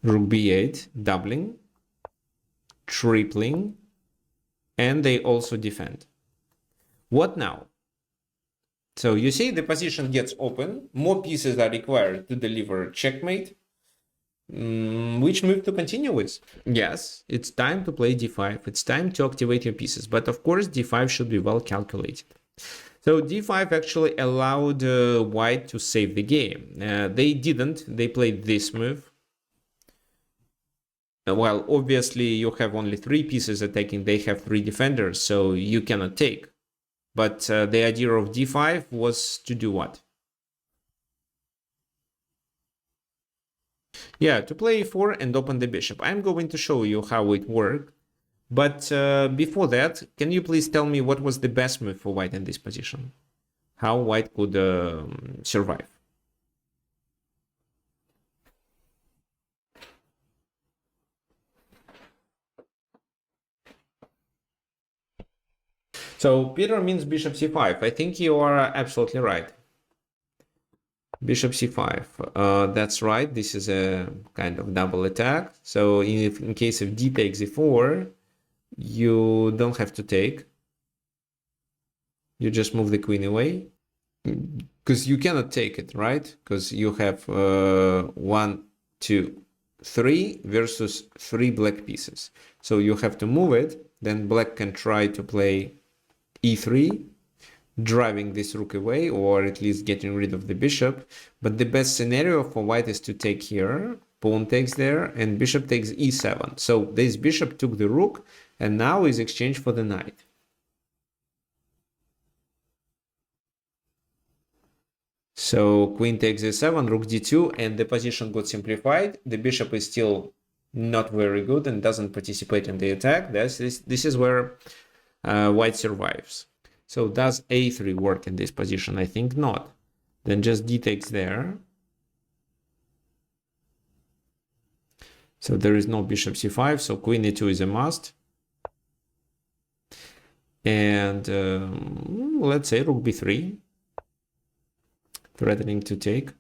Rook b8, doubling, tripling, and they also defend. What now? So you see the position gets open, more pieces are required to deliver checkmate. Which move to continue with? Yes, it's time to play d5. It's time to activate your pieces. But of course, d5 should be well calculated. So d5 actually allowed white to save the game. They didn't. They played this move. Well, obviously, you have only 3 pieces attacking. They have 3 defenders, so you cannot take. But the idea of d5 was to do what? Yeah, to play e4 and open the bishop. I'm going to show you how it worked. But before that, can you please tell me what was the best move for white in this position? How white could survive? So Peter means bishop c5. I think you are absolutely right. Bishop c5. That's right. This is a kind of double attack. So in case of d takes e4, you don't have to take. You just move the queen away. Because you cannot take it, right? Because you have 1, 2, 3 versus 3 black pieces. So you have to move it. Then black can try to play e3, driving this rook away, or at least getting rid of the bishop. But the best scenario for white is to take here. Pawn takes there, and bishop takes e7. So this bishop took the rook, and now is exchanged for the knight. So queen takes e7, rook d2, and the position got simplified. The bishop is still not very good and doesn't participate in the attack. This is where white survives. So does a3 work in this position? I think not. Then just d takes there. So there is no bishop c5, so queen e2 is a must. And let's say rook b3. Threatening to take.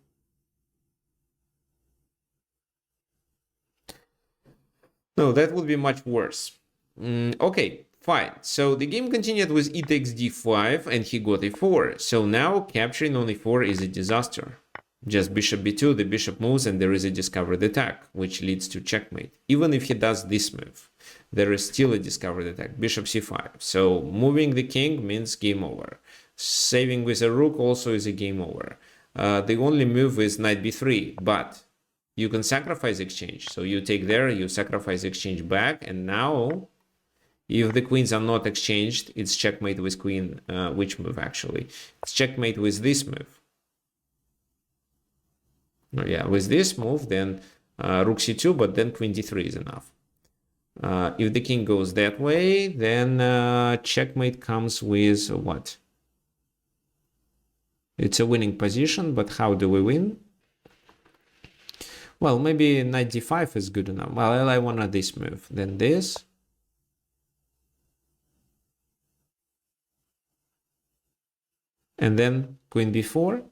No, that would be much worse. Okay, fine. So the game continued with e takes d5 and he got e4. So now capturing on e4 is a disaster. Just bishop b2, the bishop moves and there is a discovered attack, which leads to checkmate. Even if he does this move, there is still a discovered attack, bishop c5. So moving the king means game over. Saving with a rook also is a game over. The only move is knight b3, but you can sacrifice exchange. So you take there, you sacrifice exchange back, and now if the queens are not exchanged, it's checkmate with queen. Which move actually? It's checkmate with this move. Yeah, with this move, then rook c2, but then queen d3 is enough. If the king goes that way, then checkmate comes with what? It's a winning position, but how do we win? Well, maybe knight d5 is good enough. Well, I want this move, then this. And then queen b4.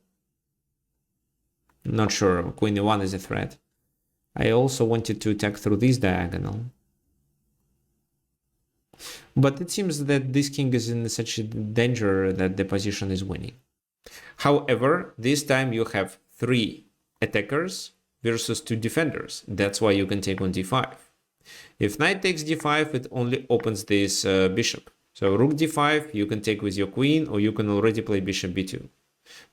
Not sure, queen e1 is a threat. I also wanted to attack through this diagonal. But it seems that this king is in such a danger that the position is winning. However, this time you have 3 attackers versus 2 defenders. That's why you can take on d5. If knight takes d5, it only opens this bishop. So rook d5, you can take with your queen, or you can already play bishop b2.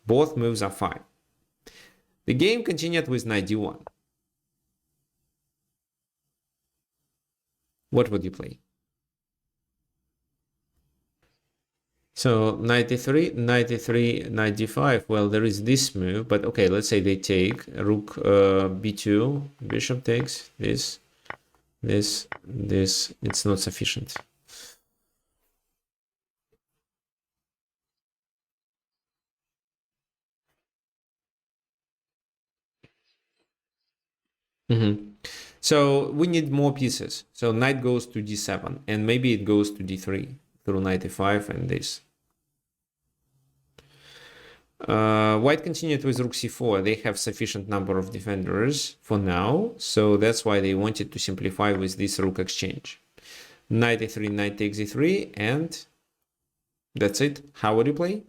Both moves are fine. The game continued with knight d1. What would you play? So knight e3, knight e3, knight d5. Well, there is this move, but okay, let's say they take rook b2, bishop takes this, this. It's not sufficient. So we need more pieces. So knight goes to d7, and maybe it goes to d3 through knight e5 and this. White continued with rook c4. They have sufficient number of defenders for now, so that's why they wanted to simplify with this rook exchange. Knight a3, knight takes e3, and that's it. How would you play?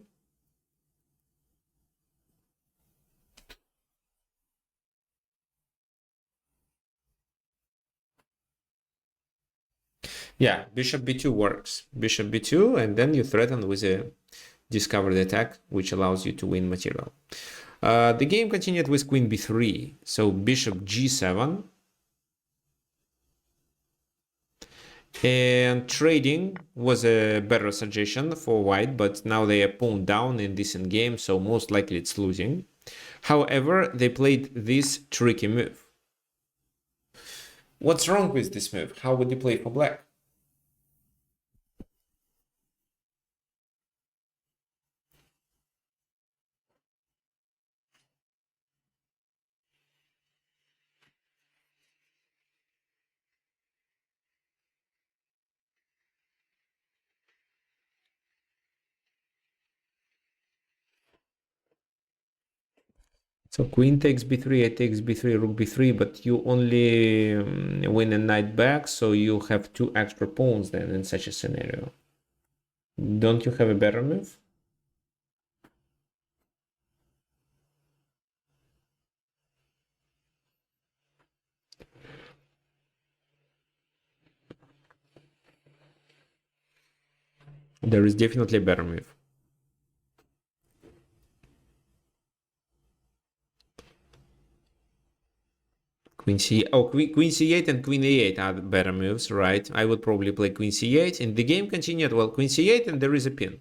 Yeah, bishop b2 works. Bishop b2, and then you threaten with a discovered attack, which allows you to win material. The game continued with queen b3, so bishop g7. And trading was a better suggestion for white, but now they are pawned down in this endgame, so most likely it's losing. However, they played this tricky move. What's wrong with this move? How would you play for black? So queen takes b3, I takes b3, rook b3, but you only win a knight back, so you have 2 extra pawns then in such a scenario. Don't you have a better move? There is definitely a better move. Queen c8 and queen a8 are better moves, right? I would probably play queen c8. And the game continued, well, queen c8 and there is a pin.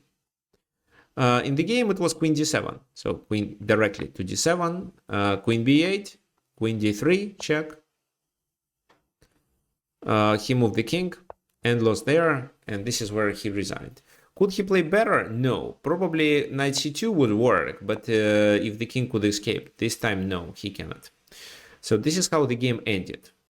In the game, it was queen d7. So queen directly to d7, queen b8, queen d3, check. He moved the king and lost there, and this is where he resigned. Could he play better? No. Probably knight c2 would work, but if the king could escape. This time, no, he cannot. So this is how the game ended.